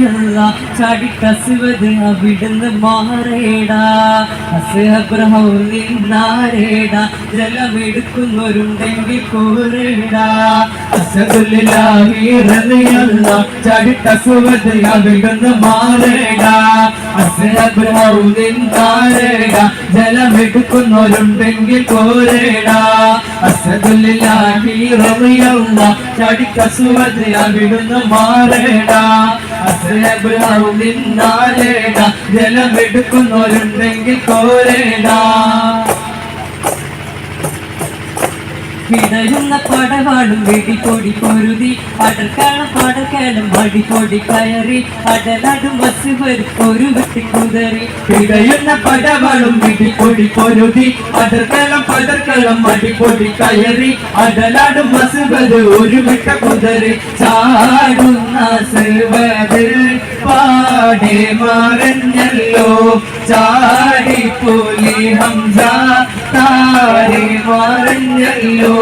റളിയല്ലാ ചാടിക്കസുവത് അവിടുന്ന് മാറേടാ അസ്ഹബ്രഹൗലിന്നാരേടാ ജലമെടുക്കുന്നവരുണ്ടെങ്കിൽ കോരേടാ അസ്ഹദുല്ലാഹി റളിയല്ലാ ചാടിക്കസുവത് അവിടുന്ന് മാറേടാ അസ്ഹബ്രഹൗലിന്നാരേടാ ജലമെടുക്കുന്നവരുണ്ടെങ്കിൽ കോരേടാ അസ്ഹദുല്ലാഹി റളിയല്ലാ ചാടിക്കസുവത് അവിടുന്ന് മാറേടാ അസ്ഹബ്രഹൗലിന്നാരേടാ ജലമെടുക്കുന്നവരുണ്ടെങ്കിൽ കോരേടാ പിടയുന്ന പടവാളും വെടിപ്പൊടി പൊരുതി അടർക്കാളം വടിപ്പൊടി കയറി അടലാടും ബസ് വരും ഒരു വിട്ടി കുതറി പിടയുന്ന പടവാളും വെടിപ്പൊടി പൊരുതി അടർക്കാളം വടിപ്പൊടി കയറി അടലാടും ബസ് വരും ഒരു വിട്ട കുതറി ചാടുന്ന സർവ്വതിൽ പാടെ മറഞ്ഞല്ലോ ചാടി പുലി ഹംസ താരെ മറഞ്ഞല്ലോ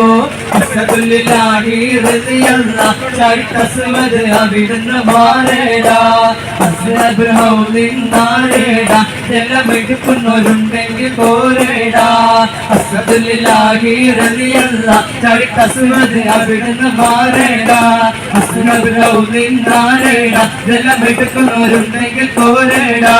അസ്ഹദുല്ലാഹി റളിയല്ലാ ചാടിക്കസുവത് അവിടുന്ന് മാറേടാ അസ്ഹബ്രഹൗലിന്നാരേടാ ജലമെടുക്കുന്നവരുണ്ടെങ്കിൽ കോരേടാ അസ്ഹദുല്ലാഹി റളിയല്ലാ ചാടിക്കസുവത് അവിടുന്ന് മാറേടാ അസ്ഹബ്രഹൗലിന്നാരേടാ ജലമെടുക്കുന്നവരുണ്ടെങ്കിൽ കോരേടാ